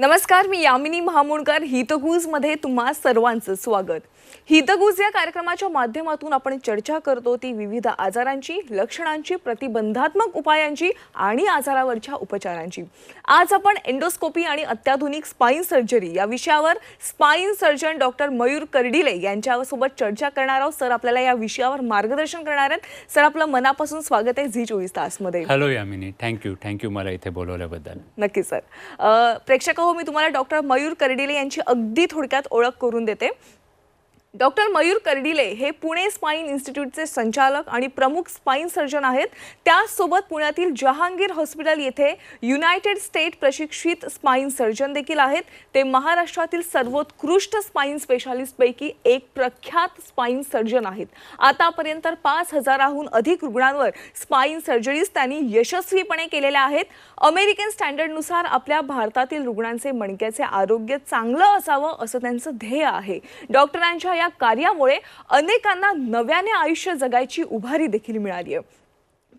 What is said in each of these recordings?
नमस्कार, मी यामिनी महामुंडकर. हितगुजमध्ये तुम्हा सर्वांचं स्वागत. हितगुज या कार्यक्रमाच्या माध्यमातून आपण चर्चा करतो ती विविध आजारांची, लक्षणांची, प्रतिबंधात्मक उपायांची आणि आजारावरच्या उपचारांची. आज आपण एंडोस्कोपी आणि अत्याधुनिक स्पाइन सर्जरी या विषयावर spine surgeon doctor Mayur Kardile यांच्यासोबत चर्चा करणार आहोत. सर आपल्याला या विषयावर मार्गदर्शन करणार आहेत. सर आपलं मनापासून स्वागत आहे झी 24 तासमध्ये. हॅलो यामिनी, थँक्यू मला इथे बोलवल्याबद्दल. नक्की सर. प्रेक्षक हो, मी तुम्हाला डॉक्टर मयूर कर्डिले यांची अगदी थोडक्यात ओळख करून देते. डॉक्टर मयूर कर्डिले हे पुणे स्पाइन इन्स्टिट्यूटचे संचालक आणि प्रमुख स्पाइन सर्जन आहेत. त्याचसोबत पुण्यातील जहांगीर हॉस्पिटल येथे युनायटेड स्टेट प्रशिक्षित स्पाइन सर्जन देखील आहेत. ते महाराष्ट्रातील सर्वोत्कृष्ट स्पाइन स्पेशालिस्टपैकी एक प्रख्यात स्पाइन सर्जन आहेत. आतापर्यंत 5,000हून अधिक रुग्णांवर स्पाइन सर्जरीज त्यांनी यशस्वीपणे केलेल्या आहेत. अमेरिकन स्टँडर्डनुसार आपल्या भारतातील रुग्णांचे मणक्याचे आरोग्य चांगलं असावं असं त्यांचं ध्येय आहे. डॉक्टरांच्या या कार्यामुळे अनेकांना नव्याने आयुष्य जगायची उभारी देखील मिळाली आहे.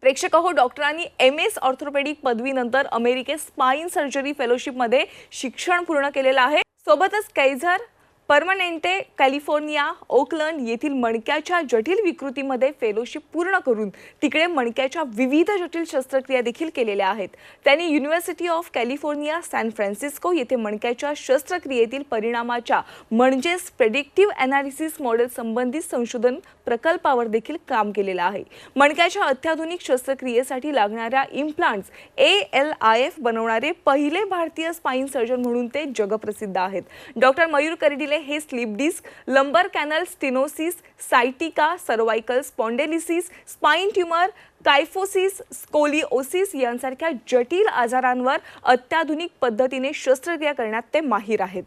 प्रेक्षक हो, डॉक्टरांनी MS ऑर्थोपेडिक पदवीनंतर अमेरिकेत स्पाइन सर्जरी फेलोशिपमध्ये शिक्षण पूर्ण केलेलं आहे. सोबतच कैझर परमनेंटे कॅलिफोर्निया ओकलंड येथील मणक्याच्या जटिल विकृतीमध्ये फेलोशिप पूर्ण करून तिकडे मणक्याच्या विविध जटिल शस्त्रक्रिया देखील केलेल्या आहेत. त्यांनी university of California San Francisco येथे मणक्याच्या शस्त्रक्रियेतील परिणामाच्या म्हणजेच प्रेडिक्टिव्ह ॲनालिसिस मॉडेल संबंधित संशोधन प्रकल्पावर देखील काम केलेलं आहे. मणक्याच्या अत्याधुनिक शस्त्रक्रियेसाठी लागणाऱ्या इम्प्लांट्स ALIF बनवणारे पहिले भारतीय स्पाइन सर्जन म्हणून ते जगप्रसिद्ध आहेत. डॉक्टर मयूर कर्डिले हे slip disc, lumbar canal stenosis, sciatica, cervical spondylosis, spine tumour, kyphosis, scoliosis यांसारख्या जटिल आजारांवर अत्याधुनिक पद्धतीने शस्त्रक्रिया करण्यात ते माहीर आहेत.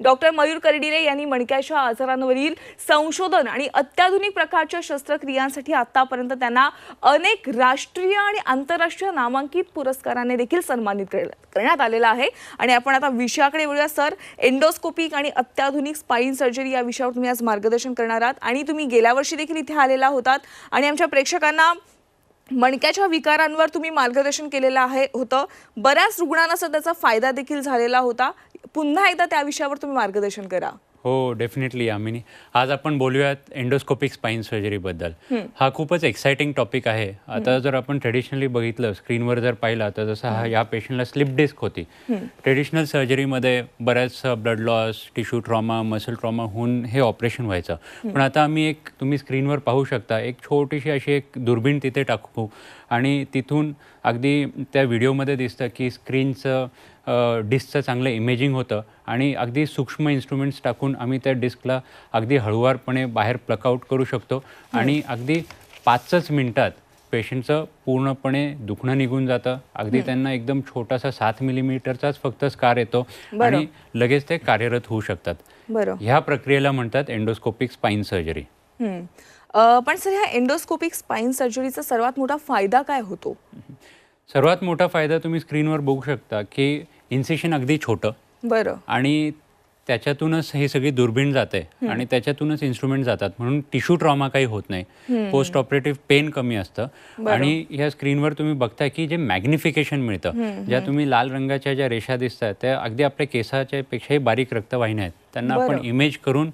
डॉक्टर मयूर कर्डिले यांनी मणक्याच्या आजारांवरील संशोधन आणि अत्याधुनिक प्रकारच्या शस्त्रक्रियांसाठी आतापर्यंत त्यांना अनेक राष्ट्रीय आणि आंतरराष्ट्रीय नामांकित पुरस्काराने देखील सन्मानित करण्यात आलेला आहे. आणि आपण आता विषयाकडे वळूया. सर, एंडोस्कोपिक आणि अत्याधुनिक स्पाइन सर्जरी या विषयावर तुम्ही आज मार्गदर्शन करणार आहात आणि तुम्ही गेल्या वर्षी देखील इथे आलेला होतात आणि आमच्या प्रेक्षकांना मणक्याच्या विकारांवर तुम्ही मार्गदर्शन केलेलं होतं. बऱ्याच रुग्णांना त्याचा फायदा देखील झालेला होता. पुन्हा एकदा त्या विषयावर तुम्ही मार्गदर्शन करा. हो, डेफिनेटली यामिनी. आज आपण बोलूयात एंडोस्कोपिक स्पाइन सर्जरीबद्दल. हा खूपच एक्साइटिंग टॉपिक आहे. आता जर आपण ट्रेडिशनली बघितलं, स्क्रीनवर जर पाहिला तर जसं या पेशंटला स्लिप डिस्क होती. ट्रेडिशनल सर्जरीमध्ये बऱ्याच blood loss, tissue trauma, muscle trauma होऊन हे ऑपरेशन व्हायचं. पण आता आम्ही तुम्ही स्क्रीनवर पाहू शकता, एक छोटीशी अशी एक दुर्बीण तिथे टाकू आणि तिथून अगदी त्या व्हिडिओमध्ये दिसतं की स्क्रीनचं डिस्कचं चांगलं इमेजिंग होतं आणि अगदी सूक्ष्म इन्स्ट्रुमेंट्स टाकून आम्ही त्या डिस्कला अगदी हळूवारपणे बाहेर प्लकआउट करू शकतो आणि अगदी 5च मिनिटात पेशंटचं पूर्णपणे दुखणं निघून जातं. अगदी त्यांना एकदम छोटासा 7 मिलीमीटरचाच फक्त स्कार येतो आणि लगेच ते कार्यरत होऊ शकतात. ह्या प्रक्रियेला म्हणतात एंडोस्कोपिक स्पाइन सर्जरी. पण सर, ह्या एंडोस्कोपिक स्पाइन सर्जरीचा सर्वात मोठा फायदा काय होतो? सर्वात मोठा फायदा तुम्ही स्क्रीनवर बघू शकता की इन्सिशन अगदी छोटं आणि त्याच्यातूनच हे सगळी दुर्बीण जाते आणि त्याच्यातूनच इन्स्ट्रुमेंट जातात, म्हणून टिश्यू ट्रॉमा काही होत नाही. पोस्ट ऑपरेटिव्ह पेन कमी असतं आणि ह्या स्क्रीनवर तुम्ही बघताय की जे मॅग्निफिकेशन मिळतं, ज्या तुम्ही लाल रंगाच्या ज्या रेषा दिसतात त्या अगदी आपल्या केसाच्या पेक्षाही बारीक रक्तवाहिन्या आहेत. त्यांना आपण इमेज करून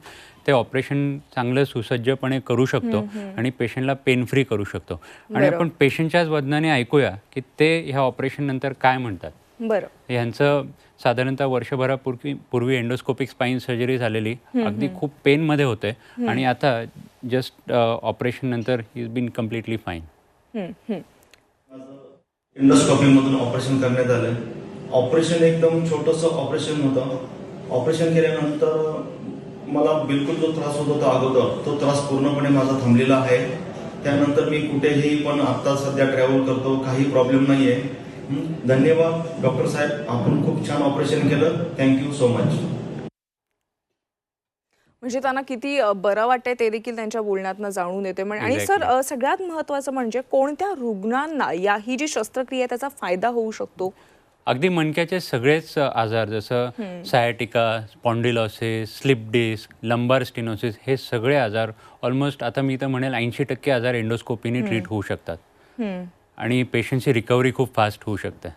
ते ऑपरेशन चांगलं सुसज्जपणे करू शकतो आणि पेशंटला पेन फ्री करू शकतो. आणि आपण पेशंटच्याच वदनाने ऐकूया की ते ह्या ऑपरेशन नंतर काय म्हणतात. ह्यांचं साधारणतः वर्षभरापूर्वी एंडोस्कोपिक स्पाइन सर्जरी झालेली, अगदी खूप पेनमध्ये होते आणि आता जस्ट ऑपरेशन नंतर he is been completely fine. एंडोस्कोपीमधून ऑपरेशन करण्यात आलं. ऑपरेशन एकदम छोटंसं ऑपरेशन होतं. ऑपरेशन केल्यानंतर मला बिलकुल जो त्रास होत होता अगोदर, तो त्रास पूर्णपणे माझा थांबलेला आहे. त्यानंतर मी कुठेही पण आता सध्या ट्रॅव्हल करतो, काही प्रॉब्लेम नाही आहे. धन्यवाद डॉक्टर साहेब, आपण खूप छान ऑपरेशन केलं. Thank you so much. म्हणजे त्यांना किती बरं वाटतंय ते देखील त्यांच्या बोलण्यातनं जाणून येते. आणि सर, सगळ्यात महत्त्वाचं म्हणजे कोणत्या रुग्णांना ही जी शस्त्रक्रिया त्याचा फायदा होऊ शकतो? अगदी मणक्याचे सगळेच आजार, जसं sciatica, spondylosis, slip disc, lumbar stenosis, हे सगळे आजार ऑलमोस्ट आता मी तर म्हणेल 80% आजार एंडोस्कोपीने ट्रीट होऊ शकतात आणि पेशंटची रिकव्हरी खूप फास्ट होऊ शकते.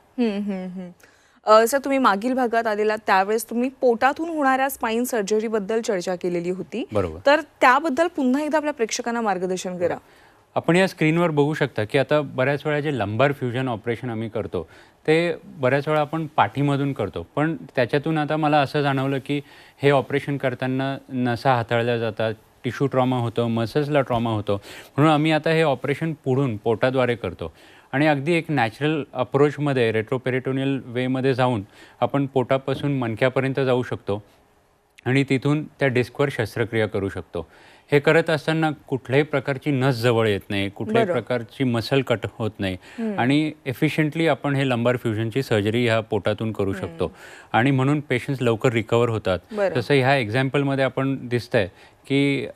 सर तुम्ही मागील भागात आलेला त्यावेळेस तुम्ही पोटातून होणाऱ्या स्पाईन सर्जरीबद्दल चर्चा केलेली होती. बरोबर. तर त्याबद्दल पुन्हा एकदा आपल्या प्रेक्षकांना मार्गदर्शन करा. आपण या स्क्रीनवर बघू शकता की आता बऱ्याच वेळा जे लंबार फ्युजन ऑपरेशन आम्ही करतो ते बऱ्याच वेळा आपण पाठीमधून करतो, पण त्याच्यातून आता मला असं जाणवलं की हे ऑपरेशन करताना नसा हाताळल्या जातात, टिश्यू ट्रॉमा होतो, मसल्सला ट्रॉमा होतो, म्हणून आम्ही आता हे ऑपरेशन पुढून पोटाद्वारे करतो आणि अगदी एक नॅचरल अप्रोचमध्ये रेट्रोपेरिटोनियल वेमध्ये जाऊन आपण पोटापासून मणक्यापर्यंत जाऊ शकतो आणि तिथून त्या डिस्कवर शस्त्रक्रिया करू शकतो. हे करत असताना कुठल्याही प्रकारची नस जवळ येत नाही, कुठल्याही प्रकारची मसल कट होत नाही आणि एफिशियंटली आपण हे लंबार फ्युजनची सर्जरी ह्या पोटातून करू शकतो आणि म्हणून पेशंट्स लवकर रिकवर होतात. जसं ह्या एक्झाम्पलमध्ये आपण दिसतंय की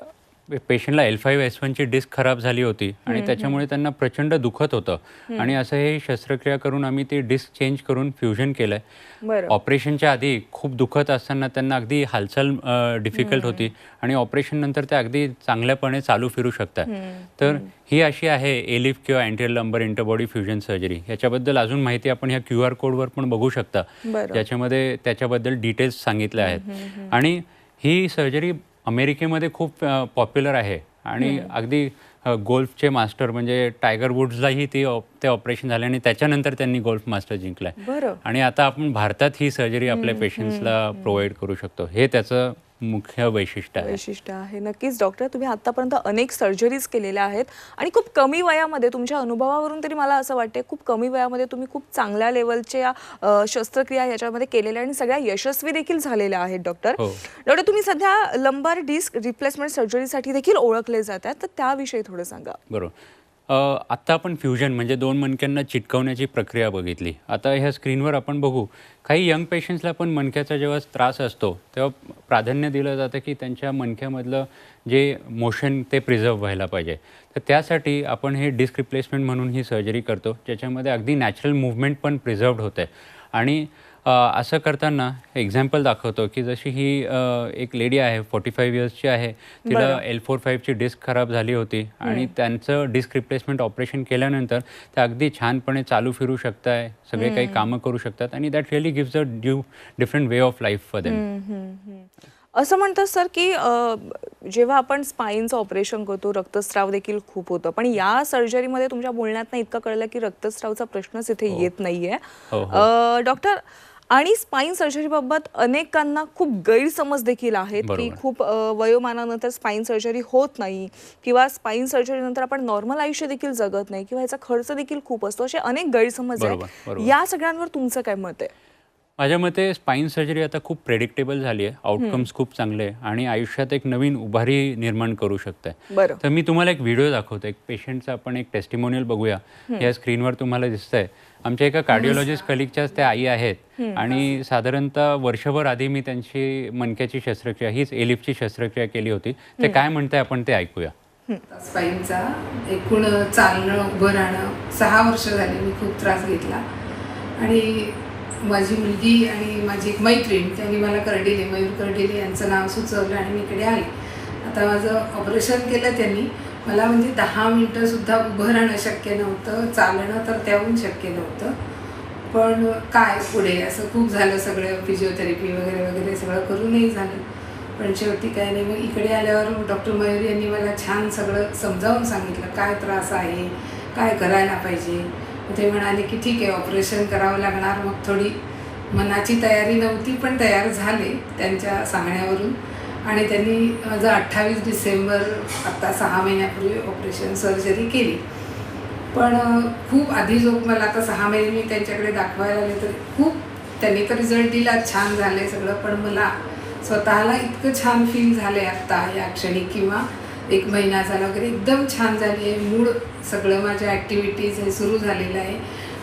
पेशंटला L5S1ची डिस्क खराब झाली होती आणि त्याच्यामुळे त्यांना प्रचंड दुखत होतं आणि असं हे शस्त्रक्रिया करून आम्ही ती डिस्क चेंज करून फ्युजन केलं आहे. ऑपरेशनच्या आधी खूप दुखत असताना त्यांना अगदी हालचाल डिफिकल्ट होती आणि ऑपरेशननंतर ते अगदी चांगल्यापणे चालू फिरू शकतात. तर ही अशी आहे एलिफ किंवा अँटीरियर लंबर इंटरबॉडी फ्युजन सर्जरी. याच्याबद्दल अजून माहिती आपण ह्या QR कोडवर पण बघू शकता, ज्याच्यामध्ये त्याच्याबद्दल डिटेल्स सांगितले आहेत. आणि ही सर्जरी अमेरिकेमध्ये खूप पॉप्युलर आहे आणि अगदी गोल्फचे मास्टर म्हणजे टायगर वुड्सलाही ते ऑपरेशन झाले आणि त्याच्यानंतर त्यांनी गोल्फ मास्टर जिंकलाय आणि आता आपण भारतात ही सर्जरी आपल्या पेशंट्सला प्रोव्हाइड करू शकतो. हे त्याचं मुख्य वैशिष्ट्य आहे. नक्कीच डॉक्टर, तुम्ही आतापर्यंत अनेक सर्जरीज केलेल्या आहेत आणि खूप कमी वयामध्ये, तुमच्या अनुभवावरून तरी मला असं वाटते खूप कमी वयामध्ये तुम्ही खूप चांगल्या लेवलच्या शस्त्रक्रिया याच्यामध्ये केलेल्या आणि सगळ्या यशस्वी देखील झालेल्या आहेत. डॉक्टर, तुम्ही सध्या लंबार डिस्क रिप्लेसमेंट सर्जरीसाठी देखील ओळखले जातात, तर त्याविषयी थोडं सांगा. बरोबर. आत्ता आपण फ्युजन म्हणजे दोन मणक्यांना चिटकवण्याची प्रक्रिया बघितली. आता ह्या स्क्रीनवर आपण बघू काही यंग पेशंट्सला पण मणक्याचा जेव्हा त्रास असतो तेव्हा प्राधान्य दिलं जातं की त्यांच्या मणक्यामधलं जे मोशन ते प्रिझर्व व्हायला पाहिजे. तर त्यासाठी आपण हे डिस्क रिप्लेसमेंट म्हणून ही सर्जरी करतो, ज्याच्यामध्ये अगदी नॅचरल मूव्हमेंट पण प्रिझर्वड होते. आणि असं करताना एक्झाम्पल दाखवतो की जशी ही एक लेडी आहे 45 इयर्सची आहे, तिला L4-5ची डिस्क खराब झाली होती आणि त्यांचं डिस्क रिप्लेसमेंट ऑपरेशन केल्यानंतर ते अगदी छानपणे चालू फिरू शकताय, सगळे काही कामं करू शकतात आणि that really gives a different way of life for them. असं म्हणतात सर की जेव्हा आपण स्पाईनचं ऑपरेशन करतो रक्तस्राव देखील खूप होतं, पण या सर्जरीमध्ये तुमच्या बोलण्यातनं इतकं कळलं की रक्तस्रावचा प्रश्नच इथे येत नाहीये. डॉक्टर, आणि स्पाईन सर्जरीबाबत अनेकांना खूप गैरसमज देखील आहेत की खूप वयोमानानंतर स्पाईन सर्जरी होत नाही किंवा स्पाईन सर्जरीनंतर आपण नॉर्मल आयुष्य देखील जगत नाही किंवा ह्याचा खर्च देखील खूप असतो, असे अनेक गैरसमज आहेत. या सगळ्यांवर तुमचं काय मत आहे? माझ्या मते स्पाईन सर्जरी आता खूप प्रेडिक्टेबल झाली आहे, आउटकम्स खूप चांगले आहे आणि आयुष्यात एक नवीन उभारी निर्माण करू शकते. तर मी तुम्हाला एक व्हिडिओ दाखवतो, एक पेशंटचा आपण एक टेस्टिमोनियल बघूया. या स्क्रीनवर तुम्हाला दिसतंय आमच्या एका कार्डिओलॉजिस्ट कलिगच्याच त्या आई आहेत आणि साधारणतः वर्षभर आधी मी त्यांची मणक्याची शस्त्रक्रिया, हीच एलिफची शस्त्रक्रिया केली होती. ते काय म्हणताय आपण ते ऐकूया. स्पाईनचा एकूण चालणं उभं राहणं 6 वर्ष झाली मी खूप त्रास घेतला आणि माझी मुलगी आणि माझी एक मैत्रीण त्यांनी मला कर्डिले, मयूर कर्डिले यांचं नाव सुचवलं आणि मी इकडे आले. आता माझं ऑपरेशन केलं त्यांनी. मला म्हणजे 10 मिनटंसुद्धा उभं राहणं शक्य नव्हतं, चालणं तर त्याहून शक्य नव्हतं. पण काय पुढे असं खूप झालं, सगळं फिजिओथेरपी वगैरे वगैरे सगळं करूनही झालं. पण शेवटी काय नाही, मग इकडे आल्यावर डॉक्टर मयूर यांनी मला छान सगळं समजावून सांगितलं काय त्रास आहे, काय करायला पाहिजे. ते म्हणाले की ठीक आहे ऑपरेशन करावं लागणार. मग थोडी मनाची तयारी नव्हती पण तयार झाले त्यांच्या सांगण्यावरून आणि त्यांनी माझं 28 डिसेंबर आत्ता 6 महिन्यापूर्वी ऑपरेशन सर्जरी केली. पण खूप आधी जो मला आता 6 महिने मी त्यांच्याकडे दाखवायला आले तर खूप त्यांनी तर रिझल्ट दिला, छान झाले सगळं. पण मला स्वतःला इतकं छान फील झालं आहे आत्ता या क्षणी किंवा 1 महिना झाला वगैरे एकदम छान झाली आहे. मूड सगळं माझ्या ॲक्टिव्हिटीज हे सुरू झालेलं आहे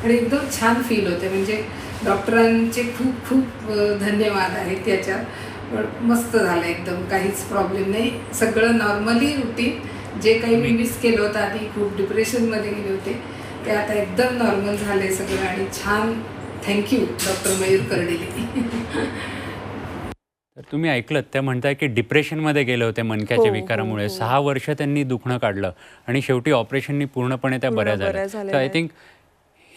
आणि एकदम छान फील होते. म्हणजे डॉक्टरांचे खूप खूप धन्यवाद आहेत त्याच्यात. पण मस्त झालं एकदम, काहीच प्रॉब्लेम नाही. सगळं नॉर्मली रुटीन जे काही मी मिस केलं होतं आधी, खूप डिप्रेशनमध्ये गेले होते ते आता एकदम नॉर्मल झाले सगळं आणि छान. Thank you doctor Mayur Kardile. तर तुम्ही ऐकलं, त्या म्हणताय की डिप्रेशनमध्ये गेले होते मणक्याच्या विकारामुळे. 6 वर्ष त्यांनी दुखणं काढलं आणि शेवटी ऑपरेशननी पूर्णपणे त्या बऱ्या झाल्या. तर आय थिंक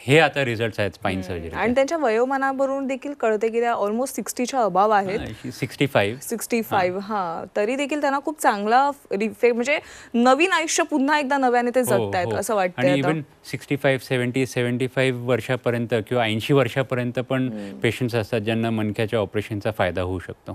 हे आता रिझल्ट आहेत स्पाईन सर्जरी. आणि त्यांच्या वयोमानावरून देखील कळते की त्या ऑलमोस्ट 60च्या अबाव आहेत. 65 हा, तरी देखील त्यांना खूप चांगला म्हणजे नवीन आयुष्य पुन्हा एकदा नव्याने ते जगतायत असं वाटतंय. आणि इव्हन 65, 70, 75 वर्षापर्यंत किंवा 80 वर्षापर्यंत पण पेशंट्स असतात ज्यांना मणक्याच्या ऑपरेशनचा फायदा होऊ शकतो.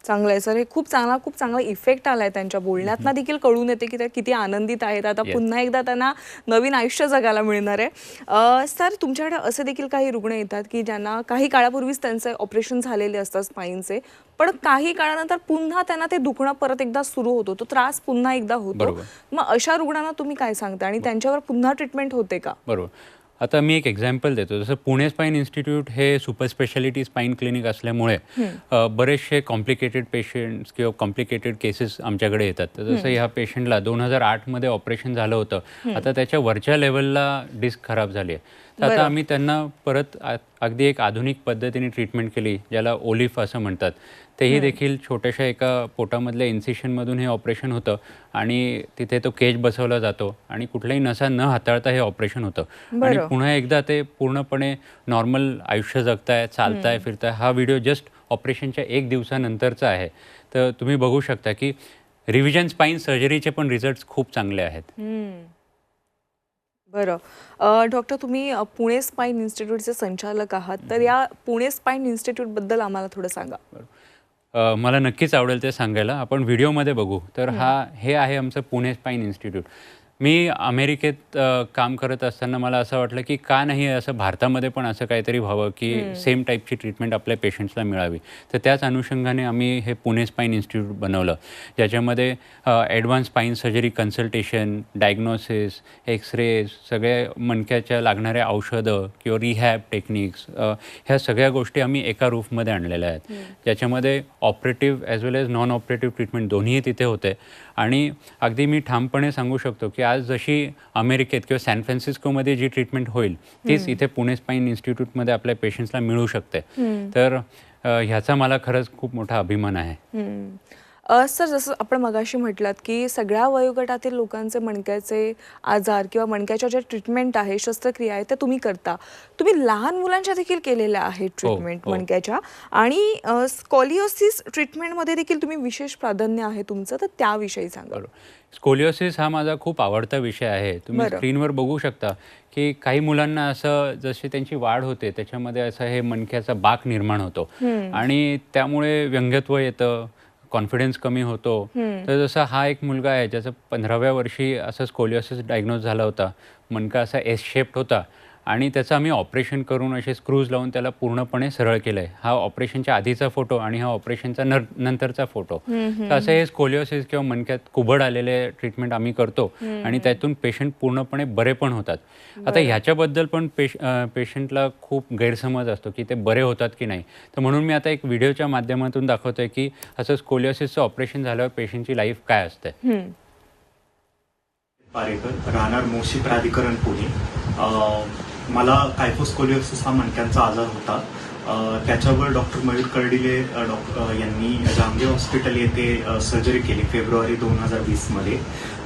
चांगलं आहे सर, हे खूप चांगला इफेक्ट आलाय त्यांच्या बोलण्यातनं देखील कळून येते की त्या किती आनंदित आहेत. आता पुन्हा एकदा त्यांना नवीन आयुष्य जगायला मिळणार आहे. सर, तुमच्याकडे असे देखील काही रुग्ण येतात की ज्यांना काही काळापूर्वीच त्यांचे ऑपरेशन झालेले असतात स्पाईनचे, पण काही काळानंतर पुन्हा त्यांना ते दुखणं परत एकदा सुरू होतो, तो त्रास पुन्हा एकदा होतो. मग अशा रुग्णांना तुम्ही काय सांगता आणि त्यांच्यावर पुन्हा ट्रीटमेंट होते का? बरोबर. आता मी एक एक्झाम्पल देतो. जसं पुणे स्पाईन इन्स्टिट्यूट हे सुपर स्पेशालिटी स्पाईन क्लिनिक असल्यामुळे बरेचसे कॉम्प्लिकेटेड पेशंट्स किंवा कॉम्प्लिकेटेड केसेस आमच्याकडे येतात. तर जसं ह्या पेशंटला 2008 ऑपरेशन झालं होतं. आता त्याच्या वरच्या लेवलला डिस्क खराब झाली आहे. तर आता आम्ही त्यांना परत अगदी एक आधुनिक पद्धतीने ट्रीटमेंट केली, ज्याला ओलिफ असं म्हणतात. तेही देखील छोट्याशा एका पोटामधल्या इन्सिशनमधून हे ऑपरेशन होतं आणि तिथे तो केज बसवला जातो आणि कुठल्याही नसा न हाताळता हे ऑपरेशन होतं आणि पुन्हा एकदा ते पूर्णपणे नॉर्मल आयुष्य जगताय, चालताय, फिरताय. हा व्हिडिओ जस्ट ऑपरेशनच्या 1 दिवसानंतरचा आहे. तर तुम्ही बघू शकता की रिव्हिजन स्पाईन सर्जरीचे पण रिझल्ट खूप चांगले आहेत. बरं, डॉक्टर, तुम्ही पुणे स्पाईन इन्स्टिट्यूटचे संचालक आहात, तर या पुणे स्पाईन इन्स्टिट्यूटबद्दल आम्हाला थोडं सांगा. मला नक्कीच आवडेल ते सांगायला. आपण व्हिडिओमध्ये बघू तर हे आहे आमचं पुणे स्पाईन इन्स्टिट्यूट. मी अमेरिकेत काम करत असताना मला असं वाटलं की का नाही असं भारतामध्ये पण असं काहीतरी व्हावं की सेम टाईपची ट्रीटमेंट आपल्या पेशंट्सला मिळावी. तर त्याच अनुषंगाने आम्ही हे पुणे स्पाईन इन्स्टिट्यूट बनवलं, ज्याच्यामध्ये advance spine surgery consultation, diagnosis, X rays, सगळे मणक्याच्या लागणाऱ्या औषधं किंवा रिहॅब टेक्निक्स, ह्या सगळ्या गोष्टी आम्ही एका रूफमध्ये आणलेल्या आहेत, ज्याच्यामध्ये ऑपरेटिव्ह ॲज वेल एज नॉन ऑपरेटिव्ह ट्रीटमेंट दोन्हीही तिथे होते. आणि अगदी मी ठामपणे सांगू शकतो की आज जशी अमेरिकेत किंवा सॅन फ्रान्सिस्कोमध्ये जी ट्रीटमेंट होईल तीच इथे पुणे स्पाईन इन्स्टिट्यूटमध्ये आपल्या पेशंट्सला मिळू शकते. तर ह्याचा मला खरंच खूप मोठा अभिमान आहे. सर, जसं आपण मगाशी म्हटलात की सगळ्या वयोगटातील लोकांचे मणक्याचे आजार किंवा मणक्याच्या ज्या ट्रीटमेंट आहे, शस्त्रक्रिया आहे, त्या तुम्ही करता. तुम्ही लहान मुलांच्या देखील केलेल्या आहेत ट्रीटमेंट मणक्याच्या, आणि स्कॉलिओसिस ट्रीटमेंटमध्ये देखील तुम्ही विशेष प्राधान्य आहे तुमचं, तर त्याविषयी सांगा. स्कोलिओसिस हा माझा खूप आवडता विषय आहे. तुम्ही स्क्रीनवर बघू शकता की काही मुलांना असं जशी त्यांची वाढ होते त्याच्यामध्ये असं हे मणक्याचा बाक निर्माण होतो आणि त्यामुळे व्यंग्यत्व येतं, कॉन्फिडन्स कमी होतो. तर जसा हा एक मुलगा आहे ज्याचं 15व्या वर्षी असं स्कोलिओसिस डायग्नोज झाला होता. मणका असा एस शेप्ड होता आणि त्याचं आम्ही ऑपरेशन करून असे स्क्रूज लावून त्याला पूर्णपणे सरळ केलं आहे. हा ऑपरेशनच्या आधीचा फोटो आणि हा ऑपरेशनचा नंतरचा फोटो. तर असं हे स्कोलिओसिस किंवा मणक्यात कुबड आलेले ट्रीटमेंट आम्ही करतो आणि त्यातून पेशंट पूर्णपणे बरे पण होतात. आता ह्याच्याबद्दल पण पेशंटला खूप गैरसमज असतो की ते बरे होतात की नाही. तर म्हणून मी आता एक व्हिडिओच्या माध्यमातून दाखवतोय की असं स्कोलिओसिसचं ऑपरेशन झाल्यावर पेशंटची लाईफ काय असते. पारेकर, राहणार मोशी प्राधिकरण पुणे. मला कायफोस्कोलिओसिस हा मणक्यांचा आजार होता. त्याच्यावर डॉक्टर मयूर कर्डिले यांनी जहांगीर हॉस्पिटल येथे सर्जरी केली फेब्रुवारी 2020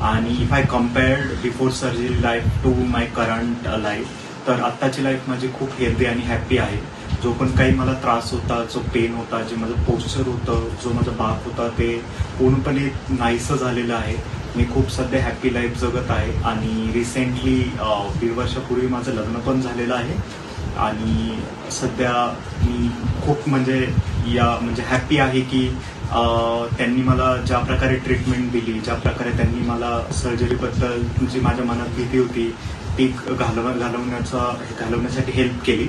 आणि if I compared before surgery life to my current life, तर आत्ताची लाईफ माझी खूप हेल्दी आणि हॅप्पी आहे. जो पण काही मला त्रास होता, जो पेन होता, जे माझं पोस्चर होतं, जो माझा बाक होता, ते पूर्णपणे नाहीसं झालेलं आहे. मी खूप सध्या हॅप्पी लाईफ जगत आहे आणि रिसेंटली 1.5 वर्षापूर्वी माझं लग्न पण झालेलं आहे आणि सध्या मी खूप म्हणजे हॅप्पी आहे की त्यांनी मला ज्या प्रकारे ट्रीटमेंट दिली, ज्या प्रकारे त्यांनी मला सर्जरीबद्दल जी माझ्या मनात भीती होती ती घालवण्यासाठी हेल्प केली.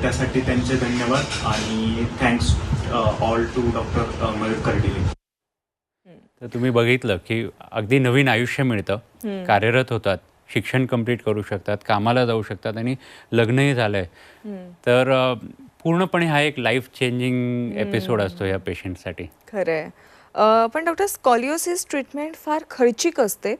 त्यासाठी त्यांचे धन्यवाद आणि thanks all to doctor Mayur Kardile. तर तुम्ही बघितलं की अगदी नवीन आयुष्य मिळतं, कार्यरत होतात, शिक्षण कंप्लीट करू शकतात, कामाला जाऊ शकतात आणि लग्नही झालंय. तर पूर्णपणे हा एक लाईफ चेंजिंग एपिसोड असतो या पेशंटसाठी. खरंय. पण डॉक्टर, स्कॉलिओसिस ट्रीटमेंट फार खर्चिक असते,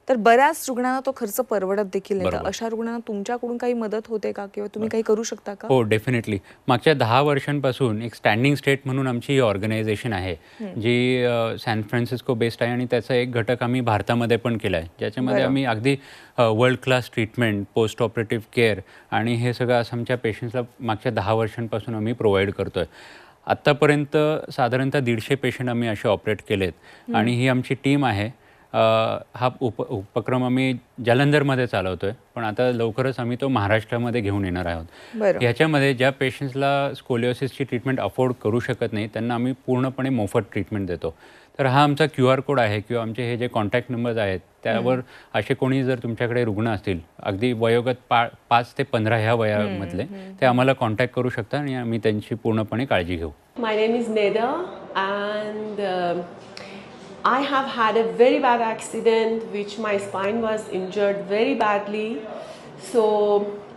तर बऱ्याच रुग्णांना तो खर्च परवडत देखील नाही. तर बरोबर. अशा रुग्णांना तुमच्याकडून काही मदत होते का किंवा तुम्ही काही करू शकता का? हो, डेफिनेटली. मागच्या 10 वर्षांपासून एक स्टँडिंग स्टेट म्हणून आमची ही ऑर्गनायझेशन आहे, जी सॅन फ्रान्सिस्को बेस्ड आहे आणि त्याचा एक घटक आम्ही भारतामध्ये पण केला आहे. ज्याच्यामध्ये बरं. आम्ही अगदी world class treatment, post operative care आणि हे सगळं असं आमच्या पेशंट्सला मागच्या 10 वर्षांपासून आम्ही प्रोव्हाइड करतोय. आत्तापर्यंत साधारणतः 150 पेशंट आम्ही असे ऑपरेट केलेत आणि ही आमची टीम आहे. हा उपक्रम आम्ही जालंधरमध्ये चालवतोय, पण आता लवकरच आम्ही तो महाराष्ट्रामध्ये घेऊन येणार आहोत. बरं. ह्याच्यामध्ये ज्या पेशंट्सला स्कोलिओसिसची ट्रीटमेंट अफोर्ड करू शकत नाही त्यांना आम्ही पूर्णपणे मोफत ट्रीटमेंट देतो. तर हा आमचा QR कोड आहे किंवा आमचे हे जे कॉन्टॅक्ट नंबर्स आहेत त्यावर असे कोणी जर तुमच्याकडे रुग्ण असतील अगदी वयोगत 5 ते 15 ह्या वयामधले, ते आम्हाला कॉन्टॅक्ट करू शकता आणि आम्ही त्यांची पूर्णपणे काळजी घेऊ. My name is Neda, and I have had a very bad accident which my spine was injured very badly. So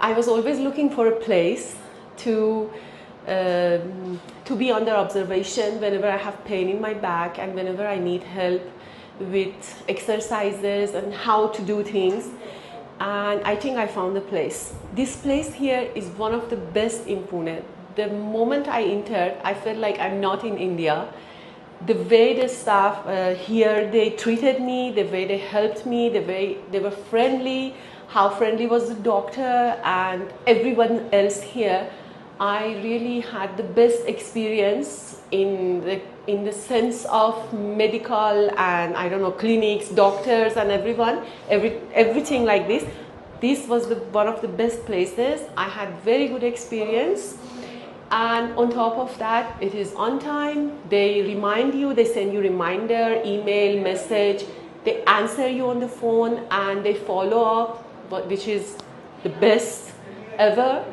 I was always looking for a place to be under observation whenever I have pain in my back and whenever I need help with exercises and how to do things. And I think I found a place. This place here is one of the best in Pune. The moment I entered, I felt like I'm not in India. The way the staff here, they treated me, the way they helped me, the way they were friendly, how friendly was the doctor and everyone else here. I really had the best experience in the sense of medical and I don't know, clinics, doctors and everything like this. This was one of the best places. I had very good experience. And on top of that, it is on time. They remind you, they send you reminder, email, message. They answer you on the phone and they follow up, which is the best ever.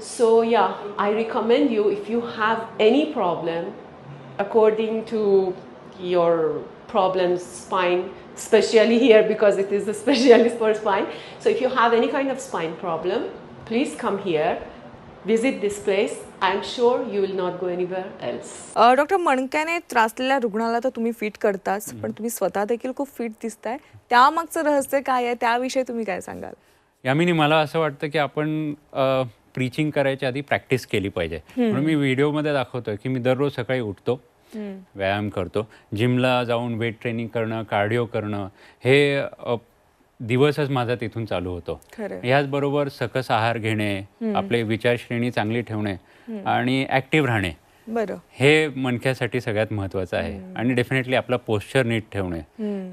So yeah, I recommend you if you have any problem according to your problems, spine, especially here because it is a specialist for spine. So if you have any kind of spine problem, please come here. Visit this place. I'm sure you will not go anywhere else. Doctor, मणक्याने त्रासलेल्या रुग्णाला तर तुम्ही fit करताच, पण तुम्ही स्वतः देखील खूप फिट दिसताय. त्यामागचं रहस्य काय आहे, त्याविषयी तुम्ही काय सांगाल? यामिनी, मला असं वाटतं की आपण प्रीचिंग करायच्या आधी प्रॅक्टिस केली पाहिजे. म्हणून मी व्हिडिओमध्ये दाखवतोय की मी दररोज सकाळी उठतो, व्यायाम करतो, जिमला जाऊन वेट ट्रेनिंग करणं, कार्डिओ करणं, हे दिवसच माझा तिथून चालू होतो. याचबरोबर सकस आहार घेणे, आपले विचारश्रेणी चांगली ठेवणे आणि ॲक्टिव्ह राहणे, बरं, हे मणक्यासाठी सगळ्यात महत्त्वाचं आहे. आणि डेफिनेटली आपला पोश्चर नीट ठेवणे.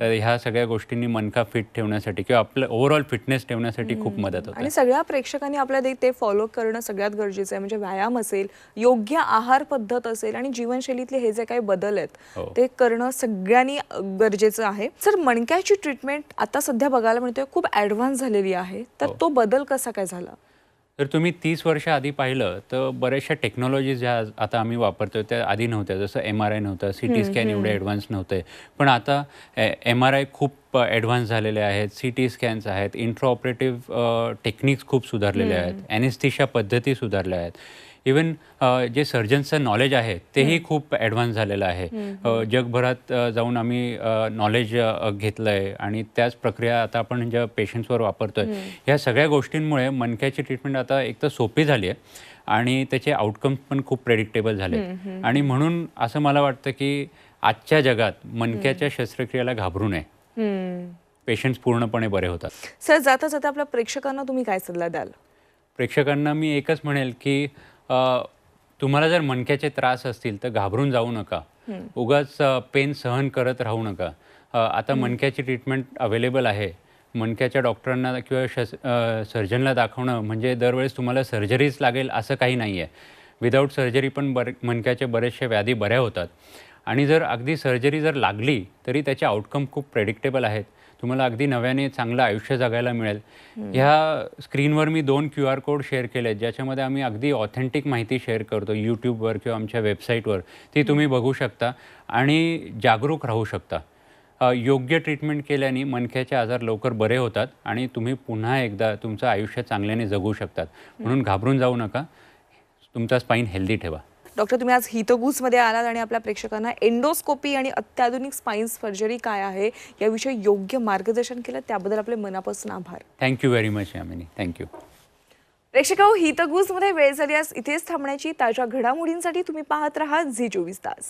तर ह्या सगळ्या गोष्टींनी मणका फिट ठेवण्यासाठी किंवा आपलं ओव्हरऑल फिटनेस ठेवण्यासाठी खूप मदत होते. आणि सगळ्या प्रेक्षकांनी आपल्याला ते फॉलो करणं सगळ्यात गरजेचं आहे. म्हणजे व्यायाम असेल, योग्य आहार पद्धत असेल आणि जीवनशैलीतले हे जे काही बदल आहेत ते करणं सगळ्यांनी गरजेचं आहे. सर, मणक्याची ट्रीटमेंट आता सध्या बघायला मिळतोय खूप ॲडव्हान्स झालेली आहे, तर तो बदल कसा काय झाला? तर तुम्ही 30 वर्ष आधी पाहिलं तर बऱ्याचशा टेक्नॉलॉजीज ज्या आता आम्ही वापरतोय त्या आधी नव्हत्या. जसं MRI नव्हतं, CT स्कॅन एवढे ॲडव्हान्स नव्हते, पण आता MRI खूप ॲडव्हान्स झालेले आहेत, CT स्कॅन्स आहेत, इंट्रा ऑपरेटिव्ह टेक्निक्स खूप सुधारलेले आहेत, ॲनेस्थेशिया पद्धती सुधारल्या आहेत. इवन जे सर्जन्सचं नॉलेज आहे तेही खूप ॲडव्हान्स झालेलं आहे. जगभरात जाऊन आम्ही नॉलेज घेतलं आहे आणि त्याच प्रक्रिया आता आपण ज्या पेशंट्सवर वापरतोय. ह्या सगळ्या गोष्टींमुळे मणक्याची ट्रीटमेंट आता एक तर सोपी झाली आहे आणि त्याचे आउटकम्स पण खूप प्रेडिक्टेबल झाले. आणि म्हणून असं मला वाटतं की आजच्या जगात मणक्याच्या शस्त्रक्रियेला घाबरू नये, पेशंट्स पूर्णपणे बरे होतात. सर, जाता जाता आपल्या प्रेक्षकांना तुम्ही काय सल्ला द्याल? प्रेक्षकांना मी एकच म्हणेल की तुम्हाला जर मणक्याचे त्रास असतील तर घाबरून जाऊ नका, उगाच पेन सहन करत राहू नका. आता मणक्याची ट्रीटमेंट अवेलेबल आहे. मणक्याच्या डॉक्टरांना किंवा सर्जनला दाखवणं म्हणजे दरवेळेस तुम्हाला सर्जरीच लागेल असं काही नाही आहे. विदाऊट सर्जरी पण मणक्याचे बरेचसे व्याधी बऱ्या होतात. आणि जर अगदी सर्जरी जर लागली तरी त्याचे आउटकम खूप प्रेडिक्टेबल आहेत. तुम्हाला अगदी नव्याने चांगलं आयुष्य जगायला मिळेल. ह्या स्क्रीनवर मी 2 QR कोड शेअर केले आहेत ज्याच्यामध्ये आम्ही अगदी ऑथेंटिक माहिती शेअर करतो यूट्यूबवर किंवा आमच्या वेबसाईटवर. ती तुम्ही बघू शकता आणि जागरूक राहू शकता. योग्य ट्रीटमेंट केल्याने मणक्याचे आजार लवकर बरे होतात आणि तुम्ही पुन्हा एकदा तुमचं आयुष्य चांगल्याने जगू शकतात. म्हणून घाबरून जाऊ नका, तुमचा स्पाईन हेल्दी ठेवा. डॉक्टर, तुम्ही आज हितगुजमध्ये आलात आणि आपल्या प्रेक्षकांना एंडोस्कोपी आणि अत्याधुनिक स्पाइन सर्जरी काय आहे याविषयी योग्य मार्गदर्शन केलं, त्याबद्दल आपले मनापासून आभार. Thank you very much Yamini. Thank you. प्रेक्षकांनो, हितगुजमध्ये वेळ झाली आज इथेच थांबण्याची. ताज्या घडामोडींसाठी तुम्ही पाहत राहा झी 24 तास.